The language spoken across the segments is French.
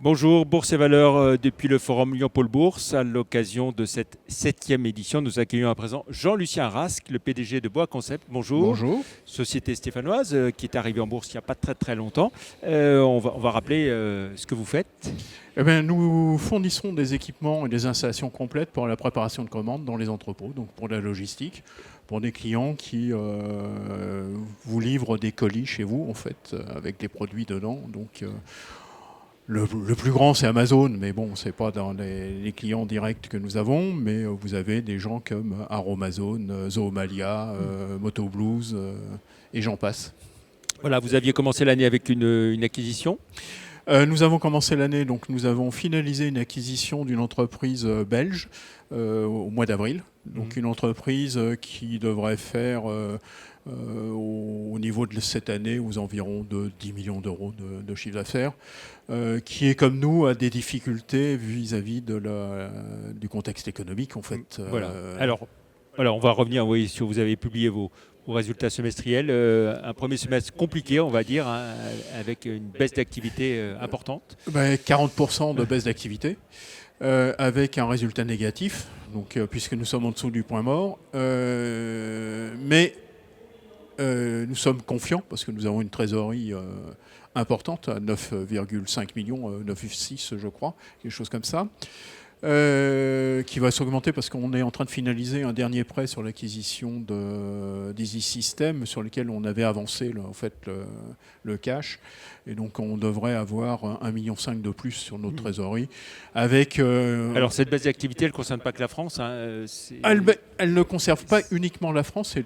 Bonjour, Bourse et Valeurs depuis le Forum Lyon-Pôle Bourse. À l'occasion de cette 7e édition, nous accueillons à présent Jean-Lucien Rasque, le PDG de Boa Concept. Bonjour. Bonjour. Société stéphanoise qui est arrivée en bourse il n'y a pas très très longtemps. On va rappeler ce que vous faites. Eh bien, nous fournissons des équipements et des installations complètes pour la préparation de commandes dans les entrepôts, donc pour la logistique, pour des clients qui vous livrent des colis chez vous, en fait, avec des produits dedans. Donc, le plus grand, c'est Amazon, mais bon, c'est pas dans les clients directs que nous avons, mais vous avez des gens comme Aromazone, Zoomalia, Moto Blues, et j'en passe. Voilà, vous aviez commencé l'année avec une acquisition. Nous avons commencé l'année, donc nous avons finalisé une acquisition d'une entreprise belge au mois d'avril. Donc une entreprise qui devrait faire au niveau de cette année aux environs de 10 millions d'euros de chiffre d'affaires, qui est comme nous a des difficultés vis-à-vis du contexte économique en fait. Voilà. Alors, on va revenir, oui, sur vous avez publié vos résultats semestriels. Un premier semestre compliqué, on va dire, hein, avec une baisse d'activité importante. 40% de baisse d'activité. Avec un résultat négatif, donc, puisque nous sommes en dessous du point mort. Mais nous sommes confiants parce que nous avons une trésorerie importante, à 9,5 millions, 9,6 je crois, quelque chose comme ça. Qui va s'augmenter parce qu'on est en train de finaliser un dernier prêt sur l'acquisition d'Easy System sur lequel on avait avancé le cash. Et donc on devrait avoir 1,5 million de plus sur notre trésorerie. Avec, Alors cette baisse d'activité, elle ne concerne pas que la France. Hein, elle ne conserve pas uniquement la France, c'est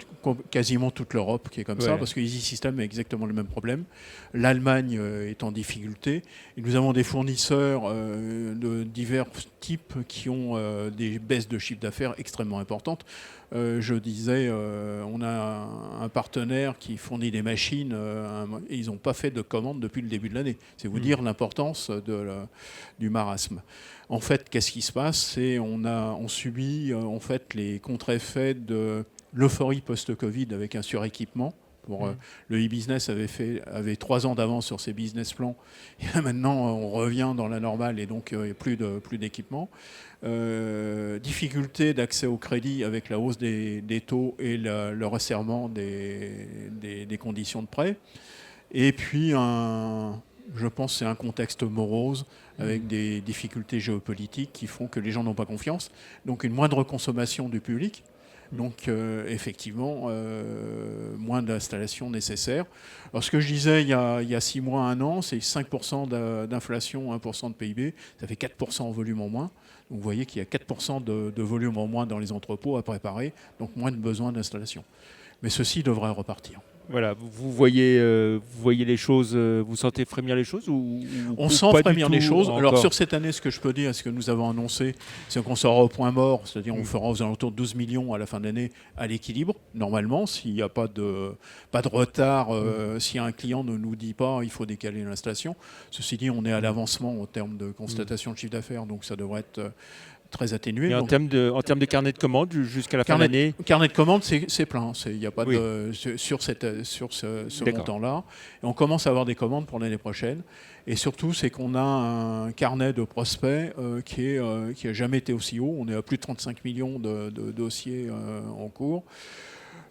quasiment toute l'Europe qui est comme ça, Ouais. parce que Easy System a exactement le même problème. L'Allemagne est en difficulté. Et nous avons des fournisseurs de divers types qui ont des baisses de chiffre d'affaires extrêmement importantes. Je disais, on a un partenaire qui fournit des machines et ils n'ont pas fait de commandes depuis le début de l'année. C'est vous dire l'importance du marasme. En fait, qu'est-ce qui se passe? C'est on subit en fait les contre-effets de l'euphorie post-Covid avec un suréquipement. Le e-business avait 3 ans d'avance sur ses business plans. Et maintenant, on revient dans la normale et donc il n'y a plus d'équipement. Difficulté d'accès au crédit avec la hausse des taux et le resserrement des conditions de prêt. Et puis, je pense que c'est un contexte morose avec des difficultés géopolitiques qui font que les gens n'ont pas confiance. Donc une moindre consommation du public. Donc effectivement, moins d'installations nécessaires. Alors ce que je disais il y a 6 mois, 1 an, c'est 5% d'inflation, 1% de PIB, ça fait 4% en volume en moins. Donc vous voyez qu'il y a 4% de volume en moins dans les entrepôts à préparer, donc moins de besoin d'installation. Mais ceci devrait repartir. Voilà, vous voyez les choses, vous sentez frémir les choses On ou sent pas frémir du les tout choses. Alors encore. sur cette année, ce que je peux dire, ce que nous avons annoncé, c'est qu'on sera au point mort, c'est-à-dire on fera aux alentours de 12 millions à la fin de l'année à l'équilibre, normalement, s'il n'y a pas de retard, si un client ne nous dit pas il faut décaler l'installation. Ceci dit, on est à l'avancement en termes de constatation de chiffre d'affaires, donc ça devrait être très atténué. Et en termes de carnet de commandes jusqu'à la fin de l'année. Carnet de commandes, c'est plein. Il n'y a pas Oui. sur ce D'accord. montant-là. Et on commence à avoir des commandes pour l'année prochaine. Et surtout, c'est qu'on a un carnet de prospects qui a jamais été aussi haut. On est à plus de 35 millions de dossiers en cours.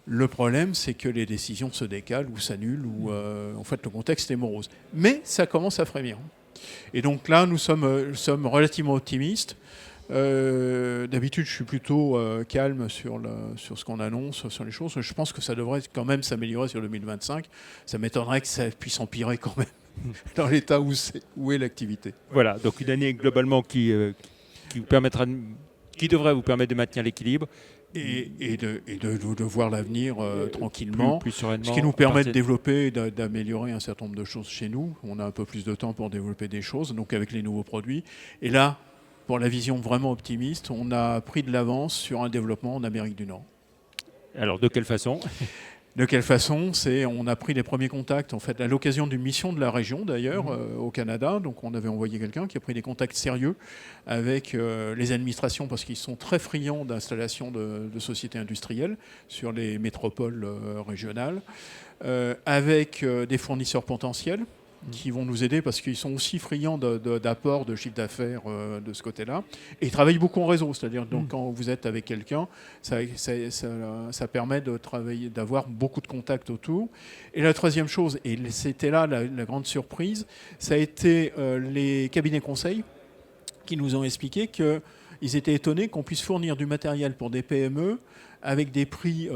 Le problème, c'est que les décisions se décalent ou s'annulent, ou en fait le contexte est morose. Mais ça commence à frémir. Et donc là, nous sommes relativement optimistes. D'habitude, je suis plutôt calme sur ce qu'on annonce, sur les choses. Je pense que ça devrait quand même s'améliorer sur 2025. Ça m'étonnerait que ça puisse empirer quand même dans l'état où est l'activité. Voilà, donc une année globalement qui devrait vous permettre de maintenir l'équilibre. Et de voir l'avenir tranquillement. Plus sereinement. Ce qui nous permet de développer et d'améliorer un certain nombre de choses chez nous. On a un peu plus de temps pour développer des choses, donc avec les nouveaux produits. Et là, pour la vision vraiment optimiste, on a pris de l'avance sur un développement en Amérique du Nord. Alors, de quelle façon? De quelle façon? On a pris les premiers contacts, en fait, à l'occasion d'une mission de la région, d'ailleurs, au Canada. Donc, on avait envoyé quelqu'un qui a pris des contacts sérieux avec les administrations, parce qu'ils sont très friands d'installation de sociétés industrielles sur les métropoles régionales, avec des fournisseurs potentiels. qui vont nous aider parce qu'ils sont aussi friands d'apports de chiffre d'affaires de ce côté-là. Et ils travaillent beaucoup en réseau, c'est-à-dire donc quand vous êtes avec quelqu'un, ça permet de travailler, d'avoir beaucoup de contacts autour. Et la troisième chose, et c'était là la grande surprise, ça a été les cabinets conseils qui nous ont expliqué qu'ils étaient étonnés qu'on puisse fournir du matériel pour des PME avec des prix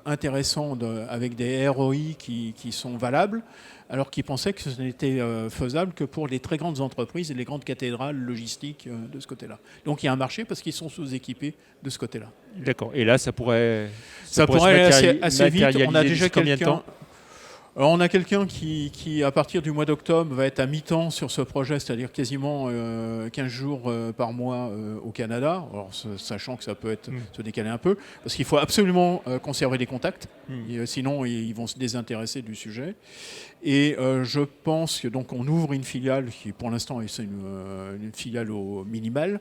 intéressants, avec des ROI qui sont valables, alors qu'ils pensaient que ce n'était faisable que pour les très grandes entreprises et les grandes cathédrales logistiques de ce côté-là. Donc il y a un marché parce qu'ils sont sous-équipés de ce côté-là. D'accord. Et là, ça pourrait aller assez vite. On a déjà combien de quelqu'un. temps ? Alors, on a quelqu'un qui, à partir du mois d'octobre, va être à mi-temps sur ce projet, c'est-à-dire quasiment 15 jours par mois au Canada. Alors, sachant que ça peut se décaler un peu, parce qu'il faut absolument conserver les contacts, sinon ils vont se désintéresser du sujet. Et je pense que donc on ouvre une filiale qui, pour l'instant, c'est une filiale au minimal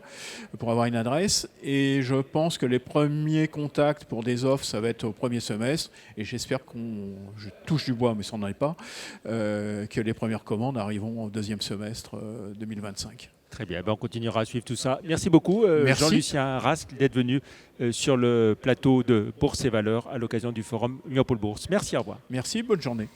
pour avoir une adresse. Et je pense que les premiers contacts pour des offres, ça va être au premier semestre. Et j'espère je touche du bois, mais ça n'en est pas, que les premières commandes arriveront au deuxième semestre 2025. Très bien, on continuera à suivre tout ça. Merci beaucoup Jean-Lucien Rascle d'être venu sur le plateau de Bourse et Valeurs à l'occasion du forum Union Pôle Bourse. Merci, au revoir. Merci, bonne journée.